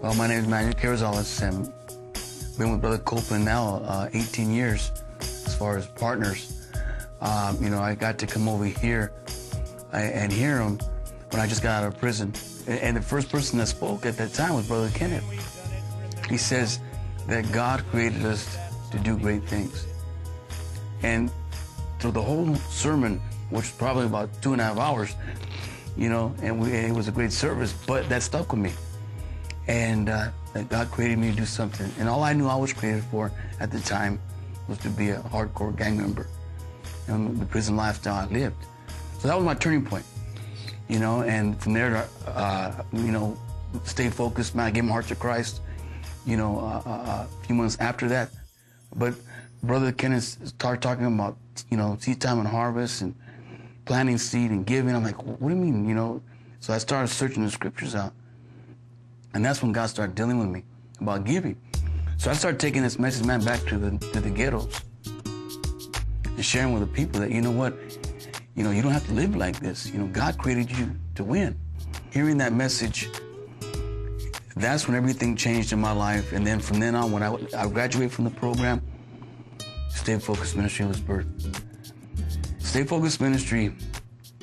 Well, my name is Manuel Carrizalez, and been with Brother Copeland now 18 years as far as partners. I got to come over here and hear him when I just got out of prison. And the first person that spoke at that time was Brother Kenneth. He says that God created us to do great things. And through the whole sermon, which was probably about 2.5 hours, and it was a great service, but that stuck with me. And that God created me to do something. And all I knew I was created for at the time was to be a hardcore gang member and the prison lifestyle I lived. So that was my turning point, and from there, stay focused. Man, I gave my heart to Christ, a few months after that. But Brother Kenneth started talking about, seed time and harvest and planting seed and giving. I'm like, what do you mean, So I started searching the scriptures out. And that's when God started dealing with me about giving. So I started taking this message, man, back to the ghettos and sharing with the people that, you know what, you don't have to live like this. God created you to win. Hearing that message, that's when everything changed in my life. And then from then on, when I graduated from the program, Stay Focused Ministry was birthed. Stay Focused Ministry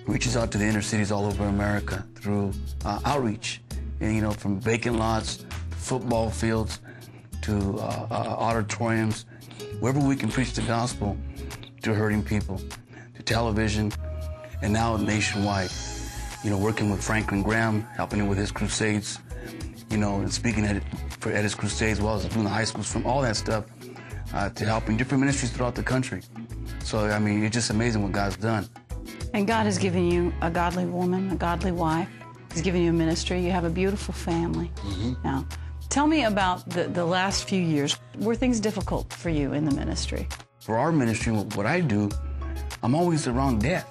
reaches out to the inner cities all over America through outreach. And, from vacant lots, to football fields, to auditoriums, wherever we can preach the gospel to hurting people, to television, and now nationwide. Working with Franklin Graham, helping him with his crusades, and speaking at his crusades, as well as doing the high schools, from all that stuff, to helping different ministries throughout the country. So, it's just amazing what God's done. And God has given you a godly woman, a godly wife. He's given you a ministry. You have a beautiful family. Mm-hmm. Now, tell me about the last few years. Were things difficult for you in the ministry? For our ministry, what I do, I'm always around death.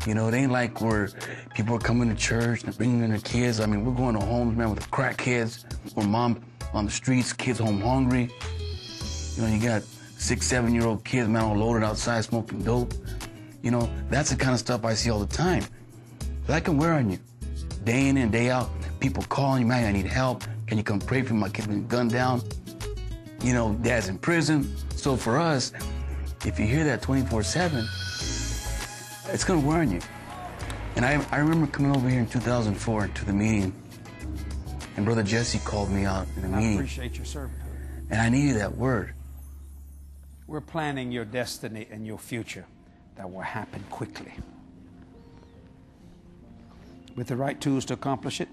It ain't like where people are coming to church and bringing in their kids. We're going to homes, man, with crackheads, or mom on the streets, kids home hungry. You got 6, 7-year-old kids, man, all loaded outside smoking dope. That's the kind of stuff I see all the time. That can wear on you. Day in and day out, people calling you, man, I need help. Can you come pray for me? My kid's been gunned down. Dad's in prison. So for us, if you hear that 24/7, it's going to wear on you. And I remember coming over here in 2004 to the meeting, and Brother Jesse called me out in the meeting. I appreciate your servanthood. And I needed that word. We're planning your destiny and your future that will happen quickly. With the right tools to accomplish it,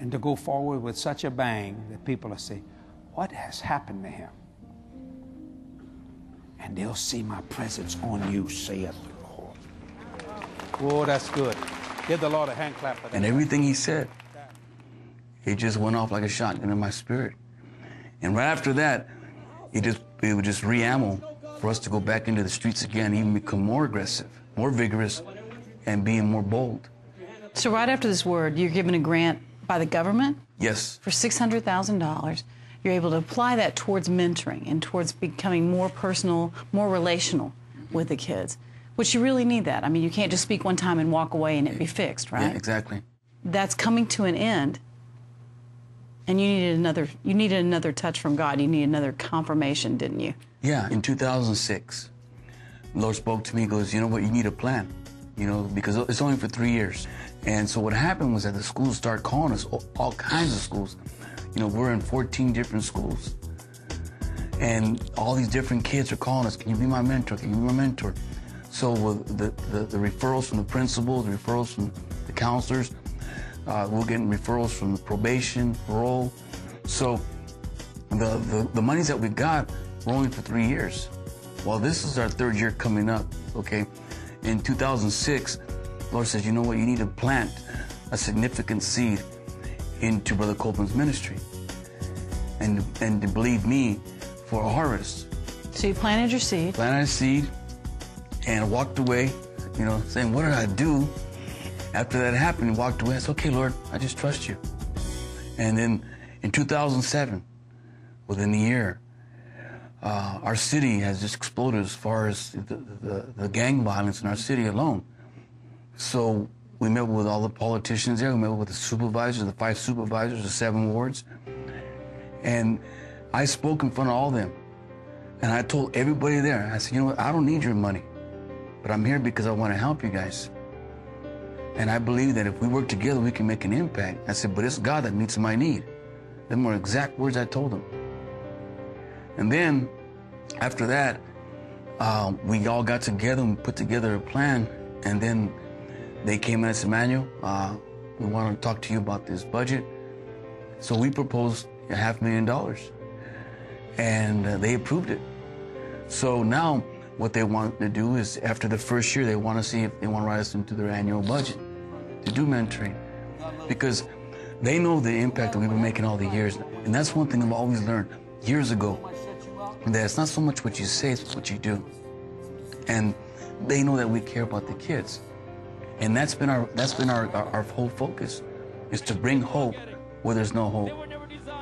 and to go forward with such a bang that people will say, what has happened to him? And they'll see my presence on you, saith the Lord. Oh, that's good. Give the Lord a hand clap for that. And everything he said, it just went off like a shotgun in my spirit. And right after that, it would just re-ammo for us to go back into the streets again, even become more aggressive, more vigorous, and being more bold. So right after this word, you're given a grant by the government? Yes. For $600,000. You're able to apply that towards mentoring and towards becoming more personal, more relational with the kids, which you really need that. You can't just speak one time and walk away and it be fixed, right? Yeah, exactly. That's coming to an end, and you needed another touch from God. You needed another confirmation, didn't you? Yeah, in 2006, the Lord spoke to me, he goes, you know what, you need a plan. Because it's only for 3 years. And so what happened was that the schools started calling us, all kinds of schools. We're in 14 different schools. And all these different kids are calling us, can you be my mentor? Can you be my mentor? So with the referrals from the principals, the referrals from the counselors, we're getting referrals from the probation, parole. So the monies that we got were only for 3 years. Well, this is our 3rd year coming up, okay? In 2006, the Lord says, you know what, you need to plant a significant seed into Brother Copeland's ministry and to believe me for a harvest. So you planted your seed? Planted a seed and walked away, saying, what did I do? After that happened, he walked away. I said, okay, Lord, I just trust you. And then in 2007, within a year, our city has just exploded as far as the gang violence in our city alone. So We met with all the politicians there. We met with the supervisors, the 5 supervisors, the 7 wards. And I spoke in front of all of them. And I told everybody there, I said, you know what, I don't need your money, but I'm here because I want to help you guys. And I believe that if we work together, we can make an impact. I said, but it's God that meets my need. Them were exact words I told them. And then, after that, we all got together and put together a plan. And then they came and said, Manuel, we want to talk to you about this budget. So we proposed $500,000. And they approved it. So now what they want to do is, after the first year, they want to see if they want to write us into their annual budget to do mentoring. Because they know the impact that we've been making all the years. And that's one thing I've always learned years ago, that it's not so much what you say, it's what you do. And they know that we care about the kids. And that's been our whole focus, is to bring hope where there's no hope.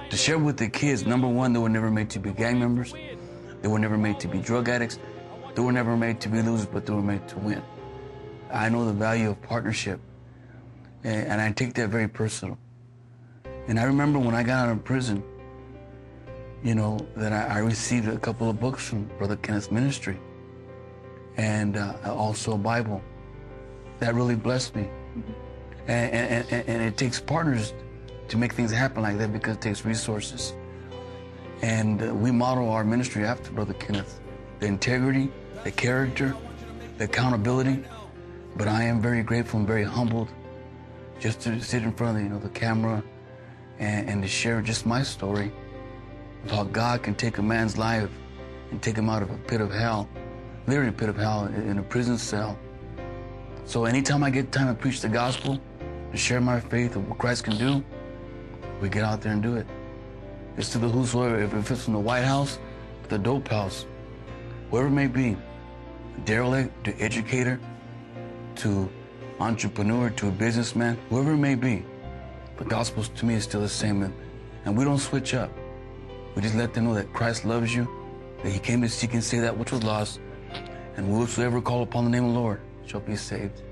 To share with the kids, number one, they were never made to be gang members. They were never made to be drug addicts. They were never made to be losers, but they were made to win. I know the value of partnership, and I take that very personal. And I remember when I got out of prison, you know, that I received a couple of books from Brother Kenneth's ministry, and also a Bible. That really blessed me. And it takes partners to make things happen like that, because it takes resources. And we model our ministry after Brother Kenneth. The integrity, the character, the accountability. But I am very grateful and very humbled just to sit in front of the camera and to share just my story of how God can take a man's life and take him out of a pit of hell, literally a pit of hell, in a prison cell. So anytime I get time to preach the gospel, to share my faith of what Christ can do, we get out there and do it. It's to the whosoever, if it's from the White House to the dope house, whoever it may be, derelict to educator to entrepreneur to a businessman, whoever it may be, the gospel to me is still the same. And we don't switch up. We just let them know that Christ loves you, that he came to seek and save that which was lost, and whosoever call upon the name of the Lord shall be saved.